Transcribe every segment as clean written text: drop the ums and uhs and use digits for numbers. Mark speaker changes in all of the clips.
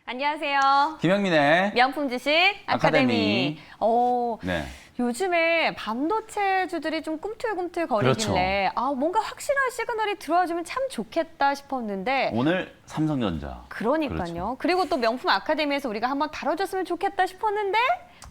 Speaker 1: 안녕하세요.
Speaker 2: 김영민의
Speaker 1: 명품 지식
Speaker 2: 아카데미.
Speaker 1: 아카데미.
Speaker 2: 네.
Speaker 1: 요즘에 반도체주들이 좀 꿈틀꿈틀 거리길래 뭔가 확실한 시그널이 들어와주면 참 좋겠다 싶었는데
Speaker 2: 오늘 삼성전자.
Speaker 1: 그러니까요.
Speaker 2: 그렇죠.
Speaker 1: 그리고 또 명품 아카데미에서 우리가 한번 다뤄줬으면 좋겠다 싶었는데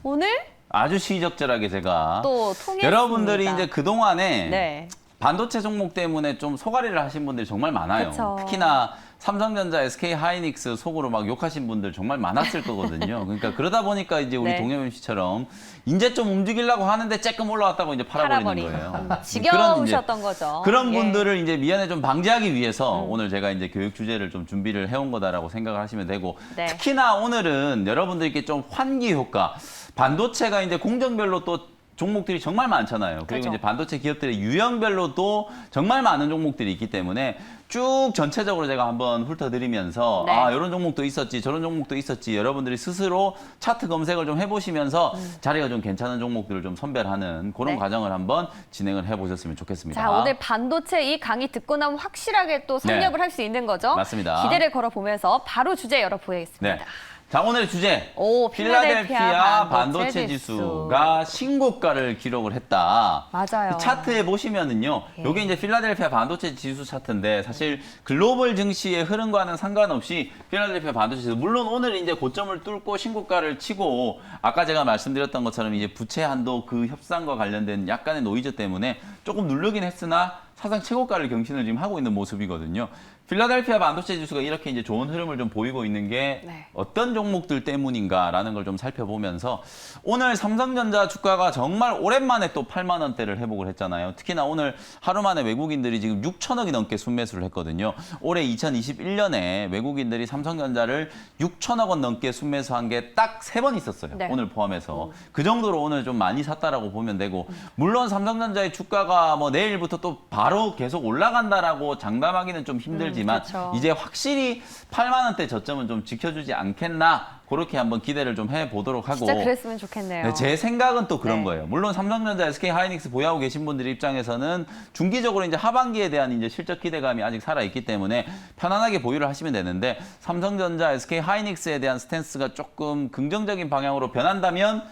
Speaker 1: 오늘
Speaker 2: 아주 시의적절하게 제가
Speaker 1: 또 통했습니다.
Speaker 2: 여러분들이 이제 그동안에
Speaker 1: 네.
Speaker 2: 반도체 종목 때문에 좀 소가리를 하신 분들이 정말 많아요.
Speaker 1: 그쵸.
Speaker 2: 특히나 삼성전자, SK하이닉스 속으로 막 욕하신 분들 정말 많았을 거거든요. 그러니까 그러다 보니까 이제 우리
Speaker 1: 네.
Speaker 2: 동해뱀 씨처럼 이제 좀 움직이려고 하는데 조금 올라왔다고 이제 팔아버리는 거예요.
Speaker 1: 지겨우셨던 거죠.
Speaker 2: 그런
Speaker 1: 예.
Speaker 2: 분들을 이제 미연에 좀 방지하기 위해서 오늘 제가 이제 교육 주제를 좀 준비를 해온 거다라고 생각을 하시면 되고
Speaker 1: 네.
Speaker 2: 특히나 오늘은 여러분들께 좀 환기 효과, 반도체가 이제 공정별로 또 종목들이 정말 많잖아요. 그리고
Speaker 1: 그렇죠.
Speaker 2: 이제 반도체 기업들의 유형별로도 정말 많은 종목들이 있기 때문에 쭉 전체적으로 제가 한번 훑어드리면서
Speaker 1: 네.
Speaker 2: 이런 종목도 있었지 저런 종목도 있었지 여러분들이 스스로 차트 검색을 좀 해보시면서 자리가 좀 괜찮은 종목들을 좀 선별하는 그런
Speaker 1: 네.
Speaker 2: 과정을 한번 진행을 해보셨으면 좋겠습니다.
Speaker 1: 자, 오늘 반도체 이 강의 듣고 나면 확실하게 또 섭렵을
Speaker 2: 네.
Speaker 1: 할 수 있는 거죠.
Speaker 2: 맞습니다.
Speaker 1: 기대를 걸어보면서 바로 주제 열어보겠습니다.
Speaker 2: 네. 자, 오늘의 주제.
Speaker 1: 오,
Speaker 2: 필라델피아 반도체 지수가 신고가를 기록을 했다.
Speaker 1: 맞아요.
Speaker 2: 이 차트에 보시면은요.
Speaker 1: 예.
Speaker 2: 요게 이제 필라델피아 반도체 지수 차트인데 사실 글로벌 증시의 흐름과는 상관없이 필라델피아 반도체 지수 물론 오늘 이제 고점을 뚫고 신고가를 치고 아까 제가 말씀드렸던 것처럼 이제 부채 한도 그 협상과 관련된 약간의 노이즈 때문에 조금 누르긴 했으나 사상 최고가를 경신을 지금 하고 있는 모습이거든요. 필라델피아 반도체 지수가 이렇게 이제 좋은 흐름을 좀 보이고 있는 게
Speaker 1: 네.
Speaker 2: 어떤 종목들 때문인가라는 걸 좀 살펴보면서 오늘 삼성전자 주가가 정말 오랜만에 또 8만 원대를 회복을 했잖아요. 특히나 오늘 하루 만에 외국인들이 지금 6천억이 넘게 순매수를 했거든요. 올해 2021년에 외국인들이 삼성전자를 6천억 원 넘게 순매수한 게 딱 3번 있었어요.
Speaker 1: 네.
Speaker 2: 오늘 포함해서. 그 정도로 오늘 좀 많이 샀다라고 보면 되고 물론 삼성전자의 주가가 뭐 내일부터 또 바로 계속 올라간다라고 장담하기는 좀 힘들지만
Speaker 1: 그렇죠.
Speaker 2: 이제 확실히 8만 원대 저점은 좀 지켜주지 않겠나 그렇게 한번 기대를 좀 해보도록 하고
Speaker 1: 진짜 그랬으면 좋겠네요.
Speaker 2: 네, 제 생각은 또 그런
Speaker 1: 네.
Speaker 2: 거예요. 물론 삼성전자, SK하이닉스 보유하고 계신 분들 입장에서는 중기적으로 이제 하반기에 대한 이제 실적 기대감이 아직 살아 있기 때문에 편안하게 보유를 하시면 되는데 삼성전자, SK하이닉스에 대한 스탠스가 조금 긍정적인 방향으로 변한다면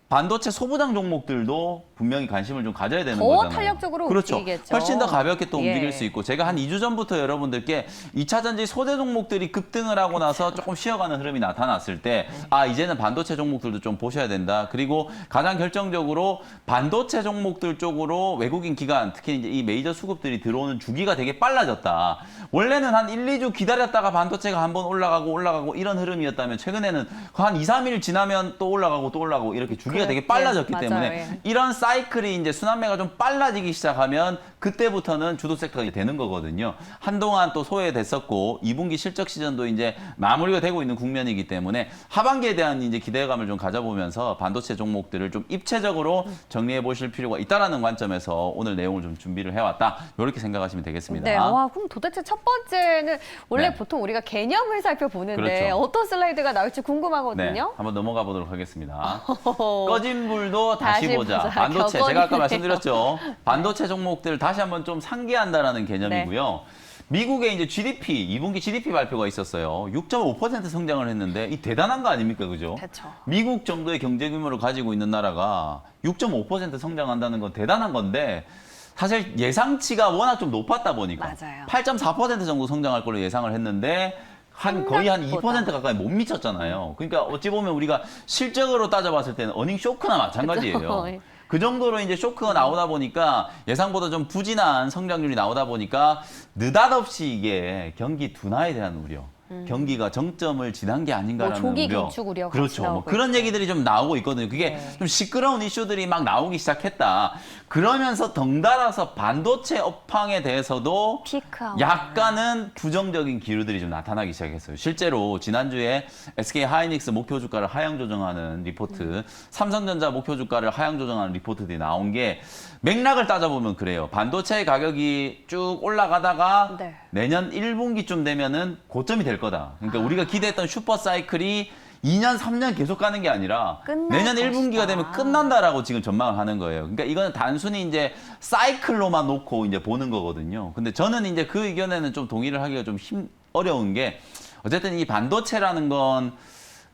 Speaker 2: 반도체 소부장 종목들도 분명히 관심을 좀 가져야 되는
Speaker 1: 더
Speaker 2: 거잖아요.
Speaker 1: 탄력적으로
Speaker 2: 그렇죠.
Speaker 1: 움직이겠죠.
Speaker 2: 훨씬 더 가볍게 또
Speaker 1: 예.
Speaker 2: 움직일 수 있고 제가 한 2주 전부터 여러분들께 2차 전지 소재 종목들이 급등을 하고 나서 조금 쉬어가는 흐름이 나타났을 때 이제는 반도체 종목들도 좀 보셔야 된다. 그리고 가장 결정적으로 반도체 종목들 쪽으로 외국인 기관 특히 이제 이 메이저 수급들이 들어오는 주기가 되게 빨라졌다. 원래는 한 1, 2주 기다렸다가 반도체가 한번 올라가고 이런 흐름이었다면 최근에는 한 2, 3일 지나면 또 올라가고 이렇게 주기가 되게 빨라졌기
Speaker 1: 맞아요.
Speaker 2: 때문에
Speaker 1: 예.
Speaker 2: 이런 사이클이 이제 순환매가 좀 빨라지기 시작하면 그때부터는 주도 섹터가 되는 거거든요. 한동안 또 소외됐었고 2분기 실적 시즌도 이제 마무리가 되고 있는 국면이기 때문에 하반기에 대한 이제 기대감을 좀 가져보면서 반도체 종목들을 좀 입체적으로 정리해 보실 필요가 있다라는 관점에서 오늘 내용을 좀 준비를 해왔다. 이렇게 생각하시면 되겠습니다.
Speaker 1: 네, 그럼 도대체 첫 번째는 원래
Speaker 2: 네.
Speaker 1: 보통 우리가 개념을 살펴보는데
Speaker 2: 그렇죠.
Speaker 1: 어떤 슬라이드가 나올지
Speaker 2: 네,
Speaker 1: 궁금하거든요.
Speaker 2: 한번 넘어가 보도록 하겠습니다. 꺼진 불도 다시
Speaker 1: 다시
Speaker 2: 보자.
Speaker 1: 보자.
Speaker 2: 반도체 제가 아까
Speaker 1: 격언이네요.
Speaker 2: 말씀드렸죠. 반도체 종목들 다시 한번 좀 상기한다라는 개념이고요. 미국의 이제 GDP 2분기 GDP 발표가 있었어요. 6.5% 성장을 했는데 이 대단한 거 아닙니까, 그죠?
Speaker 1: 그렇죠.
Speaker 2: 미국 정도의 경제 규모를 가지고 있는 나라가 6.5% 성장한다는 건 대단한 건데. 사실 예상치가 워낙 좀 높았다 보니까
Speaker 1: 맞아요.
Speaker 2: 8.4% 정도 성장할 걸로 예상을 했는데 거의 한 2%
Speaker 1: 생각보다.
Speaker 2: 가까이 못 미쳤잖아요. 그러니까 어찌 보면 우리가 실적으로 따져봤을 때는 어닝 쇼크나 마찬가지예요.
Speaker 1: 그렇죠.
Speaker 2: 그 정도로 이제 쇼크가 나오다 보니까 예상보다 좀 부진한 성장률이 나오다 보니까 느닷없이 이게 경기 둔화에 대한 우려. 경기가 정점을 지난 게 아닌가라는
Speaker 1: 뭐 조기
Speaker 2: 우려.
Speaker 1: 긴축 우려가
Speaker 2: 그렇죠.
Speaker 1: 같이
Speaker 2: 뭐
Speaker 1: 나오고
Speaker 2: 그런
Speaker 1: 있고.
Speaker 2: 얘기들이 좀 나오고 있거든요. 그게
Speaker 1: 네.
Speaker 2: 좀 시끄러운 이슈들이 막 나오기 시작했다. 그러면서 덩달아서 반도체 업황에 대해서도
Speaker 1: 피크아웃.
Speaker 2: 약간은 부정적인 기류들이 좀 나타나기 시작했어요. 실제로 지난주에 SK하이닉스 목표 주가를 하향 조정하는 리포트, 삼성전자 목표 주가를 하향 조정하는 리포트들이 나온 게 맥락을 따져보면 그래요. 반도체 가격이 쭉 올라가다가
Speaker 1: 네.
Speaker 2: 내년 1분기쯤 되면은 고점이 될 거다. 그러니까 우리가 기대했던 슈퍼 사이클이 2년, 3년 계속 가는 게 아니라
Speaker 1: 끝날
Speaker 2: 내년
Speaker 1: 것이다.
Speaker 2: 1분기가 되면 끝난다라고 지금 전망을 하는 거예요. 그러니까 이거는 단순히 이제 사이클로만 놓고 이제 보는 거거든요. 근데 저는 이제 그 의견에는 좀 동의를 하기가 좀 어려운 게 어쨌든 이 반도체라는 건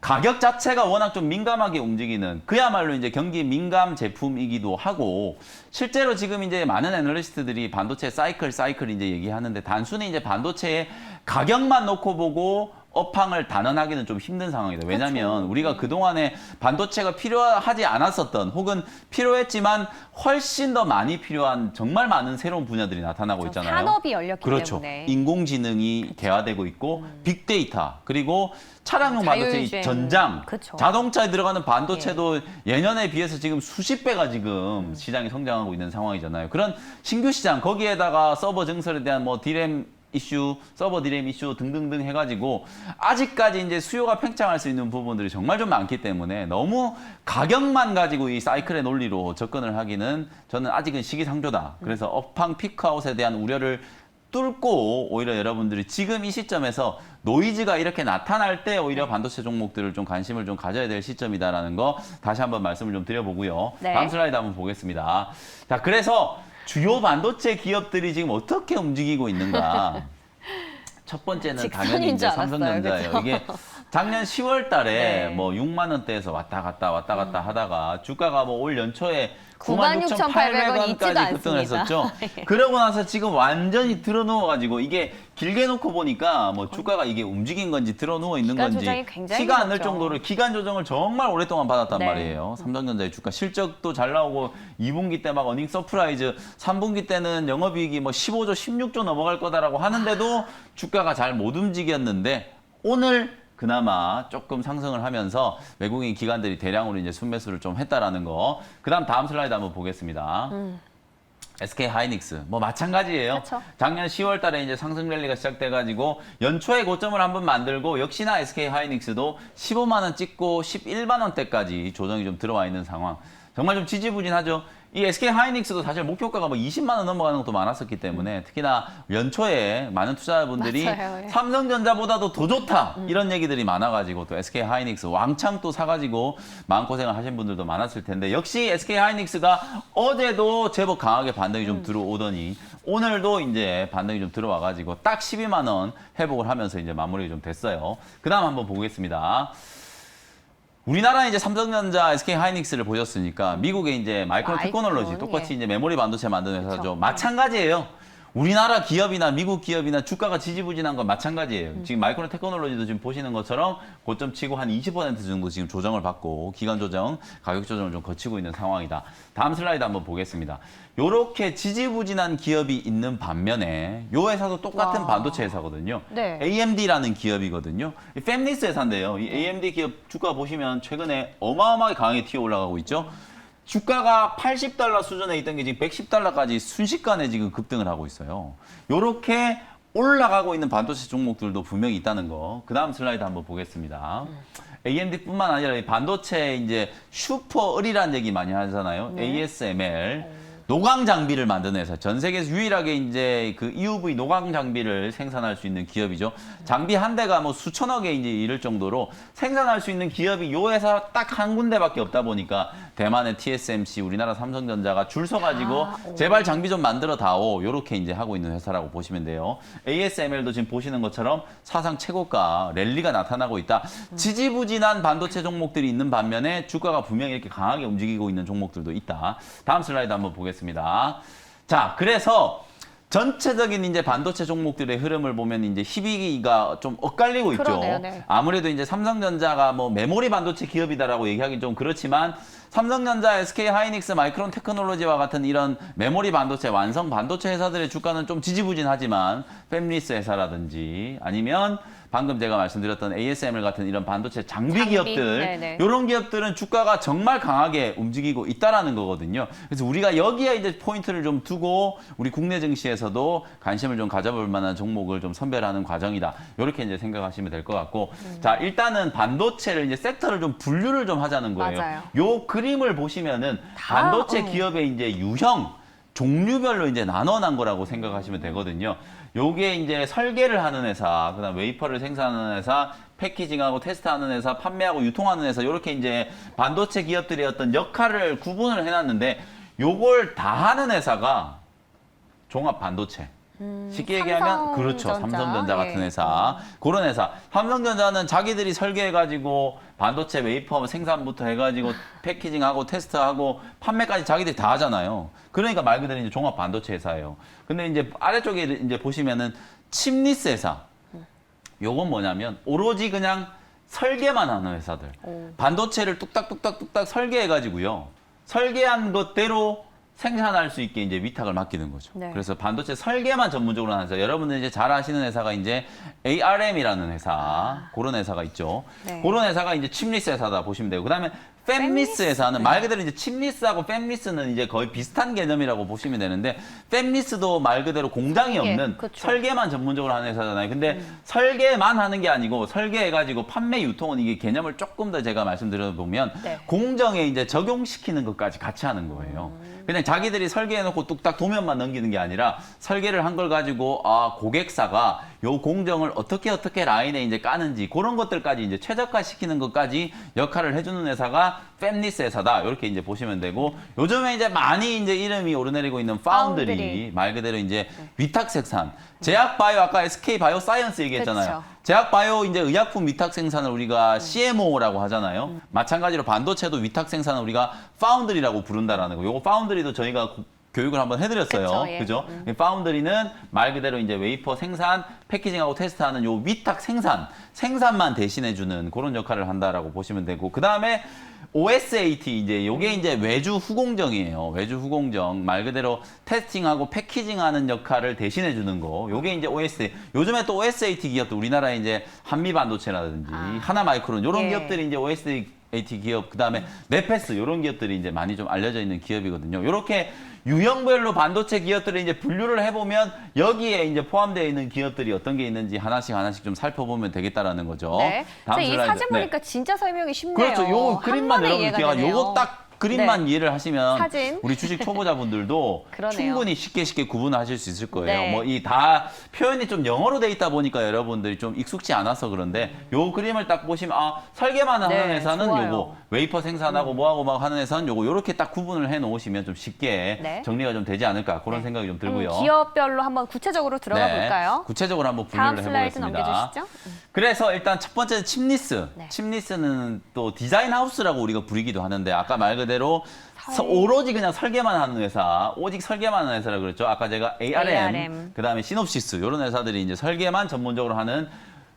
Speaker 2: 가격 자체가 워낙 좀 민감하게 움직이는 그야말로 이제 경기 민감 제품이기도 하고 실제로 지금 이제 많은 애널리스트들이 반도체 사이클 이제 얘기하는데 단순히 이제 반도체의 가격만 놓고 보고 업황을 단언하기는 좀 힘든 상황이다. 왜냐하면
Speaker 1: 그렇죠.
Speaker 2: 우리가 그동안에 반도체가 필요하지 않았었던 혹은 필요했지만 훨씬 더 많이 필요한 정말 많은 새로운 분야들이 나타나고 있잖아요.
Speaker 1: 산업이 열렸기
Speaker 2: 그렇죠.
Speaker 1: 때문에.
Speaker 2: 인공지능이 개화되고 있고 빅데이터 그리고 차량용 반도체,
Speaker 1: 자율주행.
Speaker 2: 전장,
Speaker 1: 그쵸.
Speaker 2: 자동차에 들어가는 반도체도 예년에 비해서 지금 수십 배가 지금 시장이 성장하고 있는 상황이잖아요. 그런 신규 시장 거기에다가 서버 증설에 대한 뭐 디램 이슈, 서버 디램 이슈 등등등 해가지고 아직까지 이제 수요가 팽창할 수 있는 부분들이 정말 좀 많기 때문에 너무 가격만 가지고 이 사이클의 논리로 접근을 하기는 저는 아직은 시기상조다. 그래서 업황 피크아웃에 대한 우려를 뚫고 오히려 여러분들이 지금 이 시점에서 노이즈가 이렇게 나타날 때 오히려 반도체 종목들을 좀 관심을 좀 가져야 될 시점이다라는 거 다시 한번 말씀을 좀 드려보고요.
Speaker 1: 네.
Speaker 2: 다음 슬라이드 한번 보겠습니다. 자, 그래서 주요 반도체 기업들이 지금 어떻게 움직이고 있는가? 첫 번째는 당연히 이제 삼성전자예요.
Speaker 1: 그쵸?
Speaker 2: 이게 작년 10월 달에
Speaker 1: 네.
Speaker 2: 뭐 6만 원대에서 왔다 갔다 하다가 주가가 뭐 올 연초에
Speaker 1: 96,800원
Speaker 2: 96,800원까지
Speaker 1: 있지도
Speaker 2: 급등을
Speaker 1: 않습니다.
Speaker 2: 했었죠. 그러고 나서 지금 완전히 들어누워가지고 이게 길게 놓고 보니까 뭐 주가가 이게 움직인 건지 들어누워 있는
Speaker 1: 기간
Speaker 2: 건지
Speaker 1: 조정이 굉장히
Speaker 2: 티가 안 날
Speaker 1: 길었죠.
Speaker 2: 정도로 기간 조정을 정말 오랫동안 받았단
Speaker 1: 네.
Speaker 2: 말이에요. 삼성전자의 주가 실적도 잘 나오고 2분기 때 막 어닝 서프라이즈, 3분기 때는 영업이익이 뭐 15조, 16조 넘어갈 거다라고 하는데도 주가가 잘 못 움직였는데 오늘 그나마 조금 상승을 하면서 외국인 기관들이 대량으로 이제 순매수를 좀 했다라는 거. 그다음 다음 슬라이드 한번 보겠습니다. SK 하이닉스 뭐 마찬가지예요.
Speaker 1: 그쵸.
Speaker 2: 작년 10월 달에 이제 상승 랠리가 시작돼 가지고 연초에 고점을 한번 만들고 역시나 SK 하이닉스도 15만 원 찍고 11만 원대까지 조정이 좀 들어와 있는 상황. 정말 좀 지지부진하죠. 이 SK 하이닉스도 사실 목표가가 뭐 20만 원 넘어가는 것도 많았었기 때문에 특히나 연초에 많은 투자자분들이
Speaker 1: 맞아요. 예.
Speaker 2: 삼성전자보다도 더 좋다 이런 얘기들이 많아가지고 또 SK 하이닉스 왕창 또 사가지고 마음고생을 하신 분들도 많았을 텐데 역시 SK 하이닉스가 어제도 제법 강하게 반등이 좀 들어오더니 오늘도 이제 반등이 좀 들어와가지고 딱 12만 원 회복을 하면서 이제 마무리가 좀 됐어요. 그 다음 한번 보겠습니다. 우리나라는 이제 삼성전자, SK 하이닉스를 보셨으니까 미국의 이제 마이크론 테크놀로지
Speaker 1: 마이크론,
Speaker 2: 똑같이
Speaker 1: 예.
Speaker 2: 이제 메모리 반도체 만드는 회사죠.
Speaker 1: 그쵸.
Speaker 2: 마찬가지예요. 우리나라 기업이나 미국 기업이나 주가가 지지부진한 건 마찬가지예요. 지금 마이크론 테크놀로지도 지금 보시는 것처럼 고점 치고 한 20% 정도 지금 조정을 받고 기간 조정, 가격 조정을 좀 거치고 있는 상황이다. 다음 슬라이드 한번 보겠습니다. 요렇게 지지부진한 기업이 있는 반면에 요 회사도 똑같은
Speaker 1: 와.
Speaker 2: 반도체 회사거든요.
Speaker 1: 네.
Speaker 2: AMD라는 기업이거든요. 이 팹리스 회사인데요. 이 AMD 기업 주가 보시면 최근에 어마어마하게 강하게 튀어 올라가고 있죠. 주가가 80달러 수준에 있던 게 지금 110달러까지 순식간에 지금 급등을 하고 있어요. 요렇게 올라가고 있는 반도체 종목들도 분명히 있다는 거. 그 다음 슬라이드 한번 보겠습니다. AMD뿐만 아니라 이 반도체 이제 슈퍼을이라는 얘기 많이 하잖아요.
Speaker 1: 네.
Speaker 2: ASML. 노광 장비를 만드는 회사. 전 세계에서 유일하게 이제 그 EUV 노광 장비를 생산할 수 있는 기업이죠. 장비 한 대가 뭐 수천억에 이제 이를 정도로 생산할 수 있는 기업이 요 회사 딱 한 군데밖에 없다 보니까 대만의 TSMC, 우리나라 삼성전자가 줄 서가지고 제발 장비 좀 만들어 다오. 요렇게 이제 하고 있는 회사라고 보시면 돼요. ASML도 지금 보시는 것처럼 사상 최고가 랠리가 나타나고 있다. 지지부진한 반도체 종목들이 있는 반면에 주가가 분명히 이렇게 강하게 움직이고 있는 종목들도 있다. 다음 슬라이드 한번 보겠습니다. 자, 그래서 전체적인 이제 반도체 종목들의 흐름을 보면 이제 희비가 좀 엇갈리고 있죠.
Speaker 1: 그러네요, 네.
Speaker 2: 아무래도 이제 삼성전자가 뭐 메모리 반도체 기업이다라고 얘기하기 좀 그렇지만 삼성전자, SK 하이닉스, 마이크론 테크놀로지와 같은 이런 메모리 반도체, 완성 반도체 회사들의 주가는 좀 지지부진하지만 팹리스 회사라든지 아니면 방금 제가 말씀드렸던 ASML 같은 이런 반도체 장비 기업들
Speaker 1: 네네.
Speaker 2: 이런 기업들은 주가가 정말 강하게 움직이고 있다라는 거거든요. 그래서 우리가 여기에 이제 포인트를 좀 두고 우리 국내 증시에서도 관심을 좀 가져볼 만한 종목을 좀 선별하는 과정이다. 이렇게 이제 생각하시면 될 것 같고, 자 일단은 반도체를 이제 섹터를 좀 분류를 좀 하자는 거예요.
Speaker 1: 맞아요.
Speaker 2: 요 그림을 보시면은 반도체 기업의 이제 유형 종류별로 이제 나눠난 거라고 생각하시면 되거든요. 요게 이제 설계를 하는 회사, 그다음 웨이퍼를 생산하는 회사, 패키징하고 테스트하는 회사, 판매하고 유통하는 회사, 요렇게 이제 반도체 기업들의 어떤 역할을 구분을 해놨는데 요걸 다 하는 회사가 종합 반도체. 쉽게 얘기하면 그렇죠. 삼성전자 같은
Speaker 1: 예.
Speaker 2: 회사. 그런 회사. 삼성전자는 자기들이 설계해가지고 반도체 웨이퍼 생산부터 해가지고 패키징하고 테스트하고 판매까지 자기들이 다 하잖아요. 그러니까 말 그대로 이제 종합 반도체 회사예요. 근데 이제 아래쪽에 이제 보시면은 칩리스 회사. 요건 뭐냐면 오로지 그냥 설계만 하는 회사들. 반도체를 뚝딱뚝딱뚝딱 설계해가지고요. 설계한 것대로 생산할 수 있게 이제 위탁을 맡기는 거죠.
Speaker 1: 네.
Speaker 2: 그래서 반도체 설계만 전문적으로 하는 회사. 여러분들 이제 잘 아시는 회사가 이제 ARM이라는 회사. 그런 회사가 있죠.
Speaker 1: 네.
Speaker 2: 그런 회사가 이제 칩리스 회사다 보시면 되고. 그다음에 팹리스 회사는 말 그대로 이제 칩리스하고 팹리스는 이제 거의 비슷한 개념이라고 보시면 되는데 팹리스도 말 그대로 공장이
Speaker 1: 설계,
Speaker 2: 없는
Speaker 1: 그쵸.
Speaker 2: 설계만 전문적으로 하는 회사잖아요. 근데 설계만 하는 게 아니고 설계해가지고 판매 유통은 이게 개념을 조금 더 제가 말씀드려보면
Speaker 1: 네.
Speaker 2: 공정에 이제 적용시키는 것까지 같이 하는 거예요. 그냥 자기들이 설계해놓고 뚝딱 도면만 넘기는 게 아니라 설계를 한 걸 가지고 고객사가 요 공정을 어떻게 라인에 이제 까는지 그런 것들까지 이제 최적화시키는 것까지 역할을 해주는 회사가 팹리스 회사다. 이렇게 이제 보시면 되고 요즘에 이제 많이 이제 이름이 오르내리고 있는 파운드리
Speaker 1: 파운드리.
Speaker 2: 말 그대로 이제 위탁 생산. 제약바이오 아까 SK 바이오사이언스 얘기했잖아요.
Speaker 1: 그쵸.
Speaker 2: 제약바이오 이제 의약품 위탁 생산을 우리가 CMO라고 하잖아요. 마찬가지로 반도체도 위탁 생산을 우리가 파운드리라고 부른다라는 거. 요거 파운드리도 저희가 교육을 한번 해드렸어요.
Speaker 1: 그쵸, 예.
Speaker 2: 그죠? 파운드리는 말 그대로 이제 웨이퍼 생산, 패키징하고 테스트하는 요 위탁 생산만 대신해주는 그런 역할을 한다라고 보시면 되고, 그 다음에 OSAT 이제 요게 이제 외주 후공정이에요. 외주 후공정 말 그대로 테스팅하고 패키징하는 역할을 대신해 주는 거. 요게 이제 OSAT. 요즘에 또 OSAT 기업도 우리나라에 이제 한미 반도체라든지 하나마이크론 요런
Speaker 1: 예.
Speaker 2: 기업들이 이제 OSAT 기업 그다음에 네페스 요런 기업들이 이제 많이 좀 알려져 있는 기업이거든요. 요렇게 유형별로 반도체 기업들을 이제 분류를 해보면 여기에 이제 포함되어 있는 기업들이 어떤 게 있는지 하나씩 좀 살펴보면 되겠다라는 거죠.
Speaker 1: 네.
Speaker 2: 다음
Speaker 1: 이
Speaker 2: 슬라이드.
Speaker 1: 사진
Speaker 2: 네.
Speaker 1: 보니까 진짜 설명이 쉽네요.
Speaker 2: 그렇죠. 요
Speaker 1: 한
Speaker 2: 그림만
Speaker 1: 번에
Speaker 2: 여러분
Speaker 1: 이해가
Speaker 2: 기억
Speaker 1: 되네요.
Speaker 2: 요거 딱 그림만 이해를 하시면
Speaker 1: 사진.
Speaker 2: 우리 주식 초보자분들도
Speaker 1: 그러네요.
Speaker 2: 충분히 쉽게 구분하실 수 있을 거예요.
Speaker 1: 네.
Speaker 2: 뭐 이 다 표현이 좀 영어로 돼 있다 보니까 여러분들이 좀 익숙지 않아서 그런데 요 그림을 딱 보시면 설계만 하는
Speaker 1: 네,
Speaker 2: 회사는
Speaker 1: 좋아요.
Speaker 2: 요거 웨이퍼 생산하고 뭐하고 막 하는 회사는 요렇게 딱 구분을 해 놓으시면 좀 쉽게
Speaker 1: 네.
Speaker 2: 정리가 좀 되지 않을까 그런 생각이 좀 들고요.
Speaker 1: 기업별로 한번 구체적으로 들어가
Speaker 2: 네.
Speaker 1: 볼까요?
Speaker 2: 구체적으로 한번
Speaker 1: 다음
Speaker 2: 분류를
Speaker 1: 슬라이드
Speaker 2: 해보겠습니다.
Speaker 1: 넘겨주시죠.
Speaker 2: 그래서 일단 첫 번째 칩리스.
Speaker 1: 네.
Speaker 2: 칩리스는 또 디자인 하우스라고 우리가 부르기도 하는데 아까 말 그대로 오로지 그냥 설계만 하는 회사, 오직 설계만 하는 회사라고 그랬죠. 아까 제가 ARM. 그다음에 시놉시스 이런 회사들이 이제 설계만 전문적으로 하는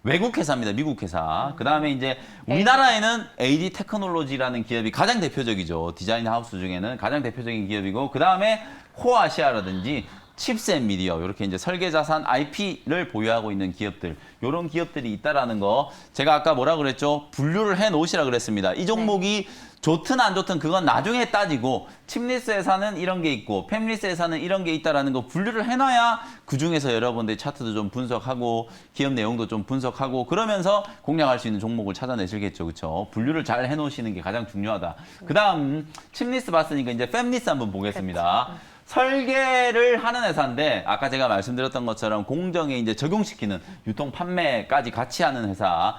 Speaker 2: 외국 회사입니다. 미국 회사. 그다음에 이제 우리나라에는 AD 테크놀로지라는 기업이 가장 대표적이죠. 디자인 하우스 중에는 가장 대표적인 기업이고 그다음에 코아시아라든지 칩셋 미디어 이렇게 이제 설계 자산 IP를 보유하고 있는 기업들 이런 기업들이 있다라는 거 제가 아까 뭐라 그랬죠? 분류를 해 놓으시라 그랬습니다. 이 종목이 좋든 안 좋든 그건 나중에 따지고 칩리스 회사는 이런 게 있고 팹리스 회사는 이런 게 있다라는 거 분류를 해놔야 그중에서 여러분들 차트도 좀 분석하고 기업 내용도 좀 분석하고 그러면서 공략할 수 있는 종목을 찾아내시겠죠. 그렇죠? 분류를 잘 해놓으시는 게 가장 중요하다. 그다음 칩리스 봤으니까 이제 팹리스 한번 보겠습니다. 설계를 하는 회사인데 아까 제가 말씀드렸던 것처럼 공정에 이제 적용시키는 유통 판매까지 같이 하는 회사.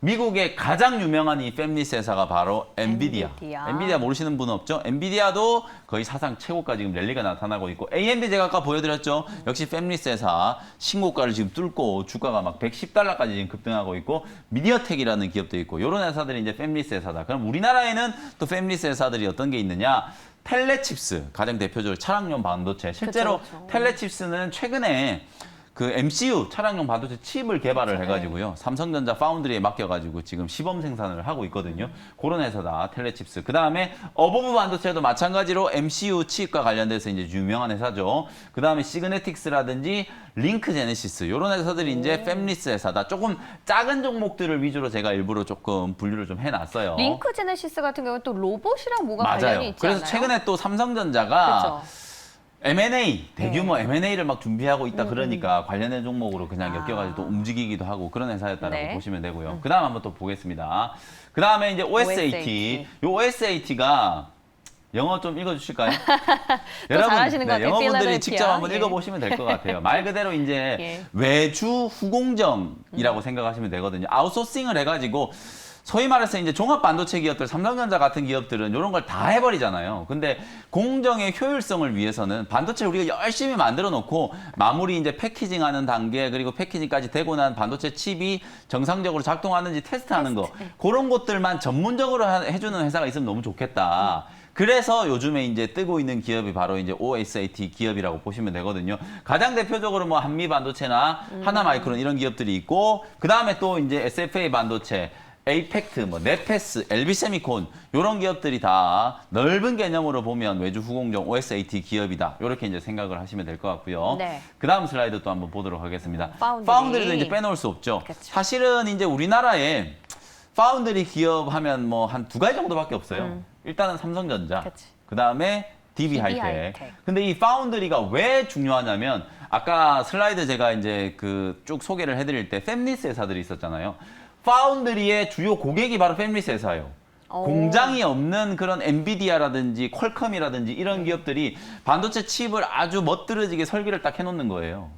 Speaker 2: 미국의 가장 유명한 이 팹리스 회사가 바로 엔비디아. 엔비디아 모르시는 분 없죠? 엔비디아도 거의 사상 최고가 지금 랠리가 나타나고 있고 AMD 제가 아까 보여드렸죠? 역시 팹리스 회사 신고가를 지금 뚫고 주가가 막 110달러까지 지금 급등하고 있고 미디어텍이라는 기업도 있고 이런 회사들이 이제 팹리스 회사다. 그럼 우리나라에는 또 팹리스 회사들이 어떤 게 있느냐? 텔레칩스 가장 대표적으로 차량용 반도체. 실제로
Speaker 1: 그쵸.
Speaker 2: 텔레칩스는 최근에 그 MCU 차량용 반도체 칩을 개발을 해가지고요. 삼성전자 파운드리에 맡겨가지고 지금 시범 생산을 하고 있거든요. 그런 회사다. 텔레칩스. 그 다음에 어버브 반도체도 마찬가지로 MCU 칩과 관련돼서 이제 유명한 회사죠. 그 다음에 시그네틱스라든지 링크 제네시스 이런 회사들이 이제 팹리스 회사다. 조금 작은 종목들을 위주로 제가 일부러 조금 분류를 좀 해놨어요.
Speaker 1: 링크 제네시스 같은 경우는 또 로봇이랑 뭐가 관련이
Speaker 2: 맞아요.
Speaker 1: 있지
Speaker 2: 그래서
Speaker 1: 않아요?
Speaker 2: 최근에 또 삼성전자가
Speaker 1: 그쵸.
Speaker 2: M&A, 대규모 M&A를 막 준비하고 있다 그러니까 관련된 종목으로 그냥
Speaker 1: 아.
Speaker 2: 엮여가지고 또 움직이기도 하고 그런 회사였다라고
Speaker 1: 네.
Speaker 2: 보시면 되고요. 그 다음 한번 또 보겠습니다. 그 다음에 이제 OSAT. 요 OSAT가 영어 좀 읽어주실까요?
Speaker 1: 잘하시는 것 같아요.
Speaker 2: 영어분들이
Speaker 1: 필라델피아.
Speaker 2: 직접 한번
Speaker 1: 예.
Speaker 2: 읽어보시면 될 것 같아요. 말 그대로 이제
Speaker 1: 예.
Speaker 2: 외주 후공정이라고 생각하시면 되거든요. 아웃소싱을 해가지고 소위 말해서 이제 종합 반도체 기업들, 삼성전자 같은 기업들은 이런 걸 다 해버리잖아요. 근데 공정의 효율성을 위해서는 반도체 우리가 열심히 만들어 놓고 마무리 이제 패키징하는 단계 그리고 패키징까지 되고 난 반도체 칩이 정상적으로 작동하는지 테스트하는 거 그런 것들만 전문적으로 해주는 회사가 있으면 너무 좋겠다. 그래서 요즘에 이제 뜨고 있는 기업이 바로 이제 OSAT 기업이라고 보시면 되거든요. 가장 대표적으로 뭐 한미 반도체나 하나마이크론 이런 기업들이 있고 그 다음에 또 이제 SFA 반도체. 에이펙트, 뭐 네페스, LB세미콘 이런 기업들이 다 넓은 개념으로 보면 외주 후공정 OSAT 기업이다. 이렇게 이제 생각을 하시면 될 것 같고요.
Speaker 1: 네.
Speaker 2: 그 다음 슬라이드 또 한번 보도록 하겠습니다.
Speaker 1: 파운드리.
Speaker 2: 파운드리도 이제 빼놓을 수 없죠.
Speaker 1: 그쵸.
Speaker 2: 사실은 이제 우리나라에 파운드리 기업 하면 뭐 한 두 가지 정도밖에 없어요. 일단은 삼성전자,
Speaker 1: 그치.
Speaker 2: 그 다음에 DB 하이텍. 근데 이 파운드리가 왜 중요하냐면 아까 슬라이드 제가 이제 그 쭉 소개를 해드릴 때 팹리스 회사들이 있었잖아요. 파운드리의 주요 고객이 바로 팹리스 회사예요. 공장이 없는 그런 엔비디아라든지 퀄컴이라든지 이런 기업들이 반도체 칩을 아주 멋들어지게 설계를 딱 해놓는 거예요.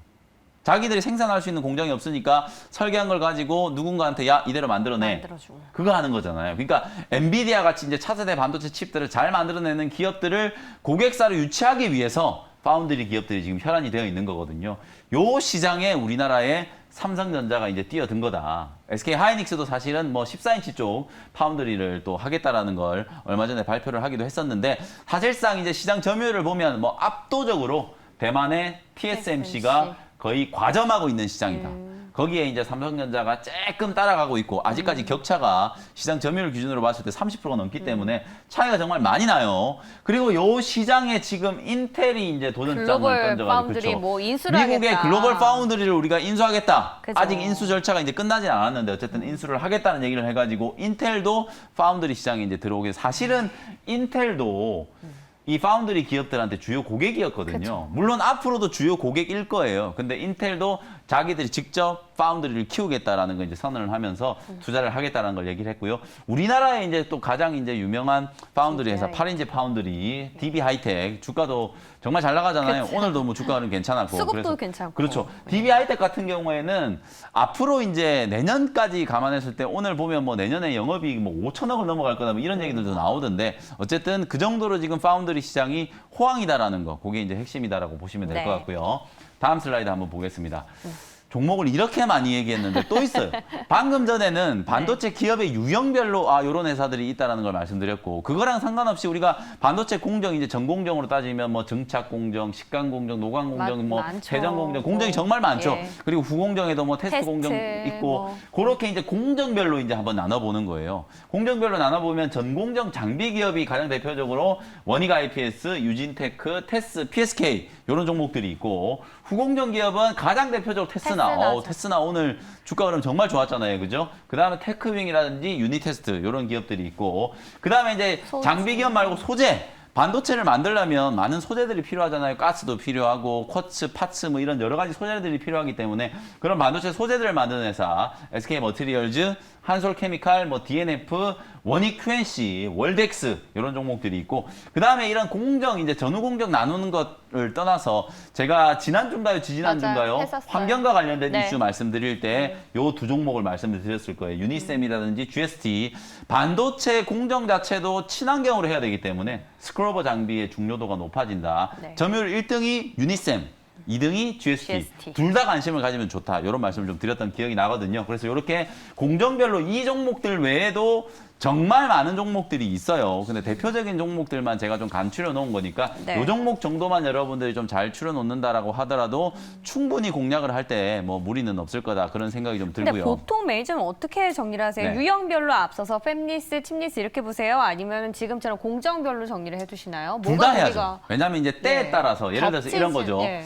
Speaker 2: 자기들이 생산할 수 있는 공장이 없으니까 설계한 걸 가지고 누군가한테 야 이대로 만들어내.
Speaker 1: 만들어주고.
Speaker 2: 그거 하는 거잖아요. 그러니까 엔비디아 같이 이제 차세대 반도체 칩들을 잘 만들어내는 기업들을 고객사로 유치하기 위해서 파운드리 기업들이 지금 혈안이 되어 있는 거거든요. 요 시장에 우리나라의 삼성전자가 이제 뛰어든 거다. SK 하이닉스도 사실은 뭐 14인치 쪽 파운드리를 또 하겠다라는 걸 얼마 전에 발표를 하기도 했었는데 사실상 이제 시장 점유율을 보면 뭐 압도적으로 대만의 TSMC가 거의 과점하고 있는 시장이다. 거기에 이제 삼성전자가 조금 따라가고 있고 아직까지 격차가 시장 점유율 기준으로 봤을 때 30%가 넘기 때문에 차이가 정말 많이 나요. 그리고 요 시장에 지금 인텔이 이제 도전장을
Speaker 1: 글로벌
Speaker 2: 던져가지고
Speaker 1: 파운드리
Speaker 2: 그렇죠.
Speaker 1: 뭐 인수를
Speaker 2: 미국의
Speaker 1: 하겠다.
Speaker 2: 글로벌 파운드리를 우리가 인수하겠다.
Speaker 1: 그죠.
Speaker 2: 아직 인수 절차가 이제 끝나진 않았는데 어쨌든 인수를 하겠다는 얘기를 해가지고 인텔도 파운드리 시장에 이제 들어오게 사실은 인텔도 이 파운드리 기업들한테 주요 고객이었거든요.
Speaker 1: 그쵸.
Speaker 2: 물론 앞으로도 주요 고객일 거예요. 근데 인텔도 자기들이 직접 파운드리를 키우겠다라는 걸 이제 선언을 하면서 투자를 하겠다라는 걸 얘기를 했고요. 우리나라에 이제 또 가장 이제 유명한 파운드리 회사
Speaker 1: DB
Speaker 2: 8인치 파운드리, DB 하이텍 주가도 정말 잘 나가잖아요.
Speaker 1: 그쵸.
Speaker 2: 오늘도 뭐 주가는 괜찮았고.
Speaker 1: 수급도
Speaker 2: 그래서
Speaker 1: 괜찮고.
Speaker 2: 그렇죠. DB 하이텍 같은 경우에는 앞으로 이제 내년까지 감안했을 때 오늘 보면 뭐 내년에 영업이익 뭐 5천억을 넘어갈 거다 뭐 이런 얘기들도 나오던데 어쨌든 그 정도로 지금 파운드리 시장이 호황이다라는 거, 그게 이제 핵심이다라고 보시면 될 것
Speaker 1: 네.
Speaker 2: 같고요. 다음 슬라이드 한번 보겠습니다. 종목을 이렇게 많이 얘기했는데 또 있어요. 방금 전에는 반도체 기업의 유형별로 이런 회사들이 있다라는 걸 말씀드렸고 그거랑 상관없이 우리가 반도체 공정 이제 전공정으로 따지면 뭐 증착 공정, 식강 공정, 노광 공정, 뭐
Speaker 1: 많죠.
Speaker 2: 세정 공정, 공정이 정말 많죠.
Speaker 1: 예.
Speaker 2: 그리고 후공정에도 뭐 테스트
Speaker 1: 테스트,
Speaker 2: 공정 있고
Speaker 1: 뭐.
Speaker 2: 그렇게 이제 공정별로 이제 한번 나눠보는 거예요. 공정별로 나눠보면 전공정 장비 기업이 가장 대표적으로 원익 IPS, 유진테크, 테스, PSK 이런 종목들이 있고 후공정 기업은 가장 대표적으로 테스나.
Speaker 1: 테스나죠.
Speaker 2: 테스나 오늘 주가 흐름 정말 좋았잖아요. 그죠? 그 다음에 테크윙이라든지 유니테스트 이런 기업들이 있고 그 다음에 이제
Speaker 1: 소재.
Speaker 2: 장비 기업 말고 소재. 반도체를 만들려면 많은 소재들이 필요하잖아요. 가스도 필요하고 쿼츠, 파츠 뭐 이런 여러 가지 소재들이 필요하기 때문에 그런 반도체 소재들을 만드는 회사 SK 머티리얼즈, 한솔케미칼, 뭐 DNF, 원익 QNC, 월덱스 이런 종목들이 있고 그 다음에 이런 공정 이제 전후 공정 나누는 것을 떠나서 제가 지난주인가요, 지지난주인가요?
Speaker 1: 했었어요.
Speaker 2: 환경과 관련된
Speaker 1: 네.
Speaker 2: 이슈 말씀드릴 때 요 두 종목을 말씀드렸을 거예요. 유니셈이라든지 GST 반도체 공정 자체도 친환경으로 해야 되기 때문에 스크러버 장비의 중요도가 높아진다.
Speaker 1: 네.
Speaker 2: 점유율 1등이 유니셈. 2등이 GST. 둘 다 관심을 가지면 좋다. 이런 말씀을 좀 드렸던 기억이 나거든요. 그래서 이렇게 공정별로 이 종목들 외에도 정말 많은 종목들이 있어요. 근데 대표적인 종목들만 제가 좀 간추려 놓은 거니까
Speaker 1: 네.
Speaker 2: 이 종목 정도만 여러분들이 좀 잘 추려 놓는다라고 하더라도 충분히 공략을 할 때 뭐 무리는 없을 거다. 그런 생각이 좀
Speaker 1: 근데
Speaker 2: 들고요.
Speaker 1: 보통 매니저는 어떻게 정리를 하세요?
Speaker 2: 네.
Speaker 1: 유형별로 앞서서 팹리스, 칩리스 이렇게 보세요? 아니면 지금처럼 공정별로 정리를 해두시나요?
Speaker 2: 둘 다
Speaker 1: 뭐가
Speaker 2: 해야죠.
Speaker 1: 우리가-
Speaker 2: 왜냐하면 이제 때에
Speaker 1: 네.
Speaker 2: 따라서 예를 들어서 이런
Speaker 1: 겹치지-
Speaker 2: 거죠.
Speaker 1: 네.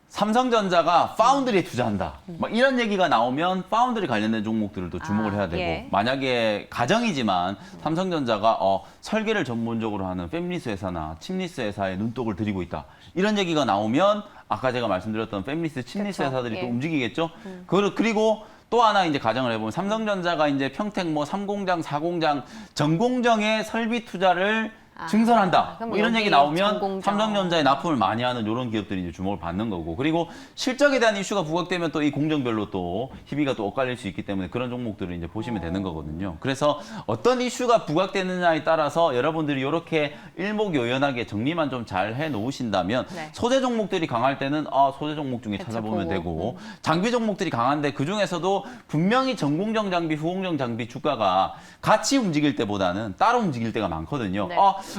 Speaker 2: 삼성전자가 파운드리에 투자한다. 막 이런 얘기가 나오면 파운드리 관련된 종목들을 또 주목을 해야 되고
Speaker 1: 예.
Speaker 2: 만약에 가정이지만 삼성전자가 설계를 전문적으로 하는 팹리스 회사나 칩리스 회사에 눈독을 들이고 있다. 이런 얘기가 나오면 아까 제가 말씀드렸던 팹리스, 칩리스
Speaker 1: 그쵸.
Speaker 2: 회사들이 또
Speaker 1: 예.
Speaker 2: 움직이겠죠. 그리고 또 하나 이제 가정을 해보면 삼성전자가 이제 평택 뭐 3공장, 4공장 전공정에 설비 투자를 증설한다.
Speaker 1: 그럼
Speaker 2: 뭐 이런
Speaker 1: 여기
Speaker 2: 얘기 나오면
Speaker 1: 전공정.
Speaker 2: 삼성전자에 납품을 많이 하는 이런 기업들이 이제 주목을 받는 거고, 그리고 실적에 대한 이슈가 부각되면 또 이 공정별로 또 희비가 또 엇갈릴 수 있기 때문에 그런 종목들을 이제 보시면 되는 거거든요. 그래서 어떤 이슈가 부각되느냐에 따라서 여러분들이 이렇게 일목요연하게 정리만 좀 잘 해놓으신다면
Speaker 1: 네.
Speaker 2: 소재 종목들이 강할 때는 소재 종목 중에 찾아보면 되고, 장비 종목들이 강한데 그 중에서도 분명히 전공정 장비, 후공정 장비 주가가 같이 움직일 때보다는 따로 움직일 때가 많거든요.
Speaker 1: 네.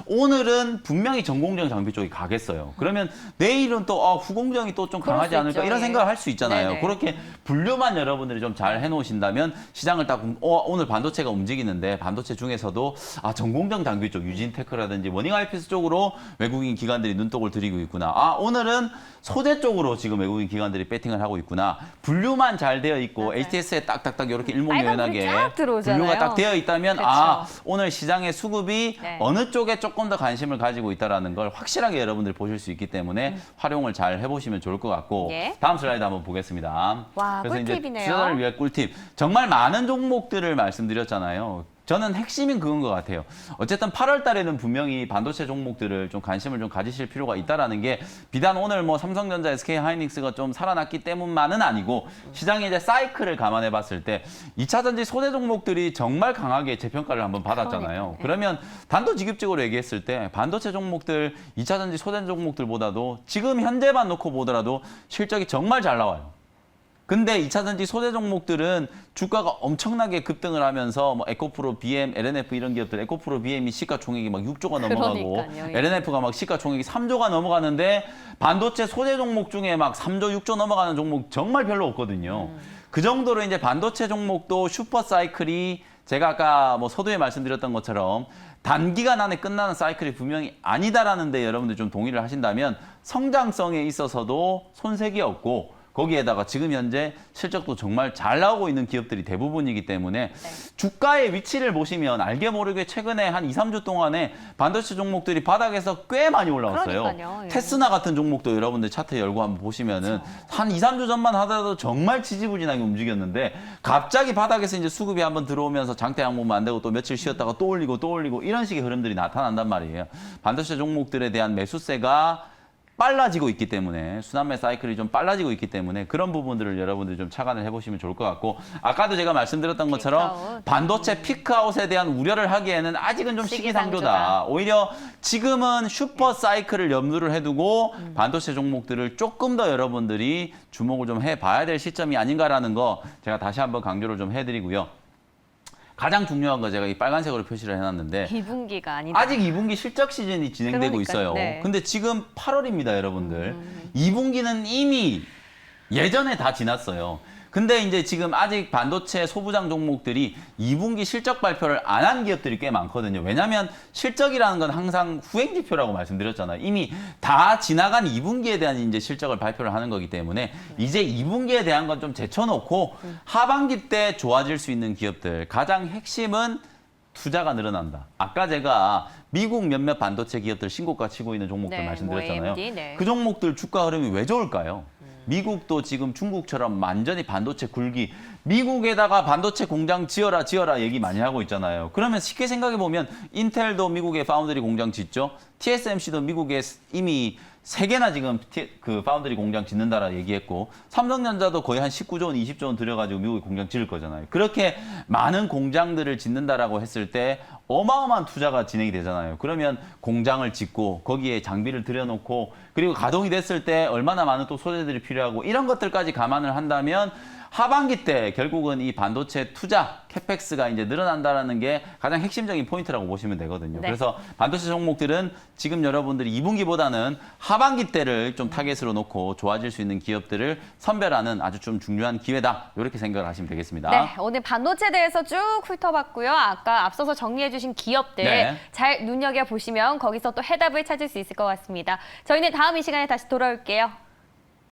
Speaker 2: 오늘은 분명히 전공정 장비 쪽이 가겠어요. 그러면 내일은 또 후공정이 또 좀
Speaker 1: 그럴
Speaker 2: 강하지
Speaker 1: 수
Speaker 2: 않을까
Speaker 1: 있죠.
Speaker 2: 이런
Speaker 1: 예.
Speaker 2: 생각을 할 수 있잖아요.
Speaker 1: 네네.
Speaker 2: 그렇게 분류만 여러분들이 좀 잘 해놓으신다면 시장을 딱 오늘 반도체가 움직이는데 반도체 중에서도 전공정 장비 쪽 유진테크라든지 워닝 아이피스 쪽으로 외국인 기관들이 눈독을 들이고 있구나. 오늘은 소재 쪽으로 지금 외국인 기관들이 배팅을 하고 있구나. 분류만 잘 되어 있고
Speaker 1: 네.
Speaker 2: HTS에 딱딱딱 이렇게
Speaker 1: 빨간불이
Speaker 2: 일목요연하게
Speaker 1: 쫙 들어오잖아요.
Speaker 2: 분류가 딱 되어 있다면
Speaker 1: 그쵸.
Speaker 2: 오늘 시장의 수급이
Speaker 1: 네.
Speaker 2: 어느 쪽에 조금 더 관심을 가지고 있다는 걸 확실하게 여러분들이 보실 수 있기 때문에 활용을 잘 해보시면 좋을 것 같고
Speaker 1: 예.
Speaker 2: 다음 슬라이드 한번 보겠습니다.
Speaker 1: 와,
Speaker 2: 그래서 이제
Speaker 1: 꿀팁이네요.
Speaker 2: 투자자를 위한 꿀팁. 정말 많은 종목들을 말씀드렸잖아요. 저는 핵심인 그건 것 같아요. 어쨌든 8월 달에는 분명히 반도체 종목들을 좀 관심을 좀 가지실 필요가 있다라는 게 비단 오늘 뭐 삼성전자, SK 하이닉스가 좀 살아났기 때문만은 아니고 시장의 이제 사이클을 감안해 봤을 때 2차 전지 소재 종목들이 정말 강하게 재평가를 한번 받았잖아요.
Speaker 1: 그러니까요.
Speaker 2: 그러면 단도직입적으로 얘기했을 때 반도체 종목들, 2차 전지 소재 종목들보다도 지금 현재만 놓고 보더라도 실적이 정말 잘 나와요. 근데 2차 전지 소재 종목들은 주가가 엄청나게 급등을 하면서 뭐 에코프로, BM, LNF 이런 기업들 에코프로, BM이 시가총액이 막 6조가 넘어가고
Speaker 1: 그러니까요. 예.
Speaker 2: LNF가 막 시가총액이 3조가 넘어가는데 반도체 소재 종목 중에 막 3조, 6조 넘어가는 종목 정말 별로 없거든요. 그 정도로 이제 반도체 종목도 슈퍼 사이클이 제가 아까 뭐 서두에 말씀드렸던 것처럼 단기간 안에 끝나는 사이클이 분명히 아니다라는 데 여러분들 좀 동의를 하신다면 성장성에 있어서도 손색이 없고 거기에다가 지금 현재 실적도 정말 잘 나오고 있는 기업들이 대부분이기 때문에 주가의 위치를 보시면 알게 모르게 최근에 한 2, 3주 동안에 반도체 종목들이 바닥에서 꽤 많이 올라왔어요.
Speaker 1: 그러니까요. 예.
Speaker 2: 테스나 같은 종목도 여러분들 차트 열고 한번 보시면은 한 2, 3주 전만 하더라도 정말 지지부진하게 움직였는데 갑자기 바닥에서 이제 수급이 한번 들어오면서 장대 양봉만 안 되고 또 며칠 쉬었다가 또 올리고 이런 식의 흐름들이 나타난단 말이에요. 반도체 종목들에 대한 매수세가 빨라지고 있기 때문에 순환매 사이클이 좀 빨라지고 있기 때문에 그런 부분들을 여러분들이 좀 착안을 해보시면 좋을 것 같고 아까도 제가 말씀드렸던 것처럼
Speaker 1: 피크아웃.
Speaker 2: 반도체 피크아웃에 대한 우려를 하기에는 아직은 좀 시기상조다. 오히려 지금은 슈퍼 사이클을 염두를 해두고 반도체 종목들을 조금 더 여러분들이 주목을 좀 해봐야 될 시점이 아닌가라는 거 제가 다시 한번 강조를 좀 해드리고요. 가장 중요한 거 제가 이 빨간색으로 표시를 해놨는데
Speaker 1: 2분기가 아니다.
Speaker 2: 아직 2분기 실적 시즌이 진행되고
Speaker 1: 그러니까요.
Speaker 2: 있어요.
Speaker 1: 네.
Speaker 2: 근데 지금 8월입니다, 여러분들. 2분기는 이미 예전에 다 지났어요. 근데 이제 지금 아직 반도체 소부장 종목들이 2분기 실적 발표를 안 한 기업들이 꽤 많거든요. 왜냐하면 실적이라는 건 항상 후행 지표라고 말씀드렸잖아요. 이미 다 지나간 2분기에 대한 이제 실적을 발표를 하는 거기 때문에 이제 2분기에 대한 건 좀 제쳐놓고 하반기 때 좋아질 수 있는 기업들 가장 핵심은 투자가 늘어난다. 아까 제가 미국 몇몇 반도체 기업들 신고가 치고 있는 종목들
Speaker 1: 네,
Speaker 2: 말씀드렸잖아요.
Speaker 1: 뭐 AMD, 네.
Speaker 2: 그 종목들 주가 흐름이 왜 좋을까요? 미국도 지금 중국처럼 완전히 반도체 굴기, 미국에다가 반도체 공장 지어라 얘기 많이 하고 있잖아요. 그러면 쉽게 생각해 보면 인텔도 미국에 파운드리 공장 짓죠. TSMC도 미국에 이미 3개나 지금 그 파운드리 공장 짓는다라 얘기했고 삼성전자도 거의 한 19조 원, 20조 원 들여가지고 미국에 공장 지을 거잖아요. 그렇게 많은 공장들을 짓는다라고 했을 때 어마어마한 투자가 진행이 되잖아요. 그러면 공장을 짓고 거기에 장비를 들여놓고 그리고 가동이 됐을 때 얼마나 많은 또 소재들이 필요하고 이런 것들까지 감안을 한다면 하반기 때 결국은 이 반도체 투자 캐펙스가 이제 늘어난다는 게 가장 핵심적인 포인트라고 보시면 되거든요.
Speaker 1: 네.
Speaker 2: 그래서 반도체 종목들은 지금 여러분들이 2분기보다는 하반기 때를 좀 타겟으로 놓고 좋아질 수 있는 기업들을 선별하는 아주 좀 중요한 기회다. 이렇게 생각을 하시면 되겠습니다.
Speaker 1: 네, 오늘 반도체에 대해서 쭉 훑어봤고요. 아까 앞서서 정리해주신 기업들
Speaker 2: 네.
Speaker 1: 잘 눈여겨보시면 거기서 또 해답을 찾을 수 있을 것 같습니다. 저희는 다음 이 시간에 다시 돌아올게요.